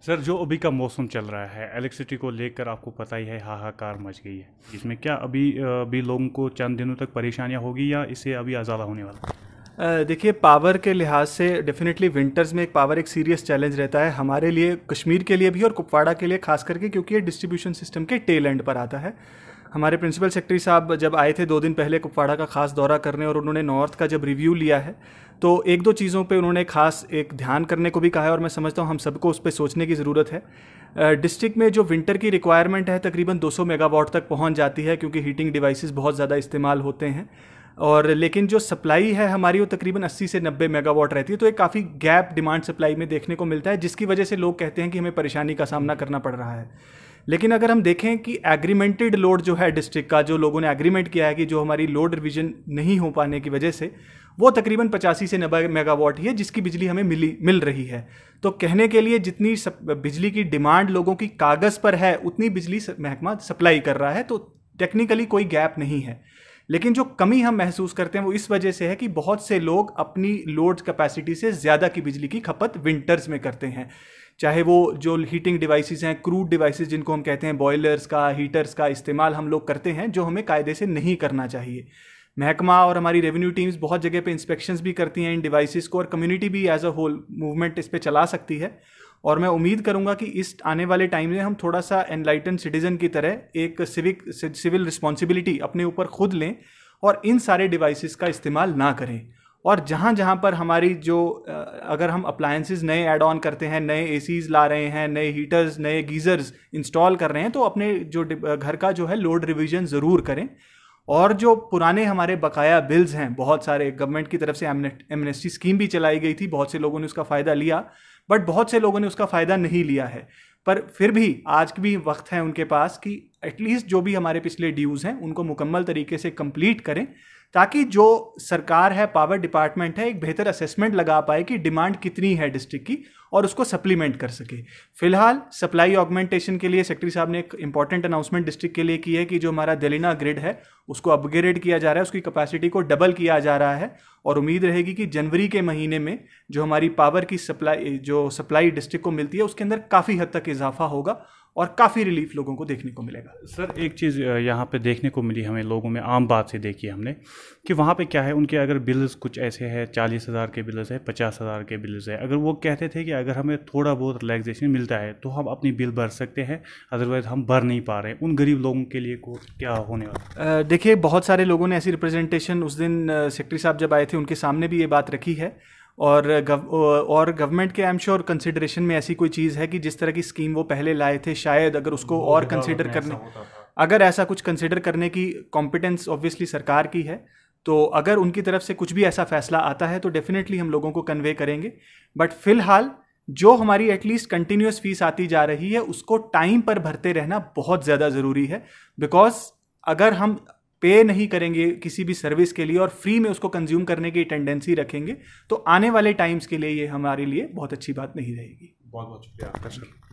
Sir, जो अभी का मौसम चल रहा है इलेक्ट्रिसिटी को लेकर आपको पता ही है, हाहाकार मच गई है। इसमें क्या अभी लोगों को चंद दिनों तक परेशानियां होगी या इससे अभी ज़्यादा होने वाला है? देखिए, पावर के लिहाज से डेफिनेटली विंटर्स में पावर एक सीरियस चैलेंज रहता है हमारे लिए, कश्मीर के लिए भी और कुपवाड़ा के लिए खास करके, क्योंकि ये डिस्ट्रीब्यूशन सिस्टम के टेल एंड पर आता है। हमारे प्रिंसिपल सेक्रेटरी साहब जब आए थे 2 दिन पहले कुपवाड़ा का खास दौरा करने, और उन्होंने नॉर्थ का जब रिव्यू लिया है, तो एक दो चीज़ों पे उन्होंने खास एक ध्यान करने को भी कहा है, और मैं समझता हूँ हम सबको उस पर सोचने की ज़रूरत है। डिस्ट्रिक्ट में जो विंटर की रिक्वायरमेंट है तकरीबन 200 मेगावाट तक पहुँच जाती है, क्योंकि हीटिंग डिवाइसेस बहुत ज़्यादा इस्तेमाल होते हैं। और लेकिन जो सप्लाई है हमारी वो तकरीबन 80 से 90 मेगावाट रहती है, तो एक काफ़ी गैप डिमांड सप्लाई में देखने को मिलता है, जिसकी वजह से लोग कहते हैं कि हमें परेशानी का सामना करना पड़ रहा है। लेकिन अगर हम देखें कि एग्रीमेंटेड लोड जो है डिस्ट्रिक्ट का, जो लोगों ने एग्रीमेंट किया है कि जो हमारी लोड रिवीजन नहीं हो पाने की वजह से, वो तकरीबन 85 से 90 मेगावाट ही है जिसकी बिजली हमें मिल रही है। तो कहने के लिए जितनी बिजली की डिमांड लोगों की कागज़ पर है उतनी बिजली महकमा सप्लाई कर रहा है, तो टेक्निकली कोई गैप नहीं है। लेकिन जो कमी हम महसूस करते हैं वो इस वजह से है कि बहुत से लोग अपनी लोड कैपेसिटी से ज़्यादा की बिजली की खपत विंटर्स में करते हैं। चाहे वो जो हीटिंग डिवाइसेस हैं, क्रूड डिवाइसेस जिनको हम कहते हैं, बॉयलर्स का, हीटर्स का इस्तेमाल हम लोग करते हैं, जो हमें कायदे से नहीं करना चाहिए। महकमा और हमारी रेवेन्यू टीम्स बहुत जगह पे इंस्पेक्शंस भी करती हैं इन डिवाइसेस को, और कम्युनिटी भी एज अ होल मूवमेंट इस पर चला सकती है। और मैं उम्मीद करूंगा कि इस आने वाले टाइम में हम थोड़ा सा एनलाइटन सिटीजन की तरह एक सिविल रिस्पॉन्सिबिलिटी अपने ऊपर खुद लें और इन सारे डिवाइसेस का इस्तेमाल ना करें। और जहाँ जहाँ पर हमारी अगर हम अप्लायंसेस नए ऐड ऑन करते हैं, नए एसीज ला रहे हैं, नए हीटर्स, नए गीज़र्स इंस्टॉल कर रहे हैं, तो अपने जो घर का जो है लोड रिवीजन ज़रूर करें। और जो पुराने हमारे बकाया बिल्स हैं, बहुत सारे गवर्नमेंट की तरफ से एमनेस्टी स्कीम भी चलाई गई थी, बहुत से लोगों ने उसका फ़ायदा लिया, बट बहुत से लोगों ने उसका फ़ायदा नहीं लिया है। पर फिर भी आज भी वक्त है उनके पास कि एटलीस्ट जो भी हमारे पिछले ड्यूज़ हैं उनको मुकम्मल तरीके से कंप्लीट करें, ताकि जो सरकार है, पावर डिपार्टमेंट है, एक बेहतर असेसमेंट लगा पाए कि डिमांड कितनी है डिस्ट्रिक्ट की और उसको सप्लीमेंट कर सके। फिलहाल सप्लाई ऑगमेंटेशन के लिए सेक्रेटरी साहब ने एक इंपॉर्टेंट अनाउंसमेंट डिस्ट्रिक्ट के लिए की है कि जो हमारा देलिना ग्रिड है उसको अपग्रेड किया जा रहा है, उसकी कैपेसिटी को डबल किया जा रहा है, और उम्मीद रहेगी कि जनवरी के महीने में जो हमारी पावर की सप्लाई डिस्ट्रिक्ट को मिलती है उसके अंदर काफ़ी हद तक इजाफा होगा और काफ़ी रिलीफ लोगों को देखने को मिलेगा। सर, एक चीज़ यहाँ पे देखने को मिली हमें लोगों में, आम बात से देखी हमने कि वहाँ पे क्या है, उनके अगर बिल्स कुछ ऐसे हैं, 40,000 के बिल्स है, 50,000 के बिल्स है, अगर वो कहते थे कि अगर हमें थोड़ा बहुत रिलैक्सेशन मिलता है तो हम अपनी बिल भर सकते हैं, अदरवाइज हम भर नहीं पा रहे हैं, उन गरीब लोगों के लिए को क्या होने वाला? देखिए, बहुत सारे लोगों ने ऐसी रिप्रेजेंटेशन उस दिन सेक्रेटरी साहब जब आए थे उनके सामने भी ये बात रखी है, और गवर्नमेंट के आई एम श्योर कंसिडरेशन में ऐसी कोई चीज़ है कि जिस तरह की स्कीम वो पहले लाए थे, शायद अगर उसको और कंसिडर करने, अगर ऐसा कुछ कंसिडर करने की कॉम्पिटेंस ऑब्वियसली सरकार की है, तो अगर उनकी तरफ से कुछ भी ऐसा फैसला आता है तो डेफिनेटली हम लोगों को कन्वे करेंगे। बट फिलहाल जो हमारी एटलीस्ट कंटिन्यूस फीस आती जा रही है उसको टाइम पर भरते रहना बहुत ज़्यादा ज़रूरी है, बिकॉज अगर हम पे नहीं करेंगे किसी भी सर्विस के लिए और फ्री में उसको कंज्यूम करने की टेंडेंसी रखेंगे तो आने वाले टाइम्स के लिए ये हमारे लिए बहुत अच्छी बात नहीं रहेगी। बहुत बहुत शुक्रिया आपका सर।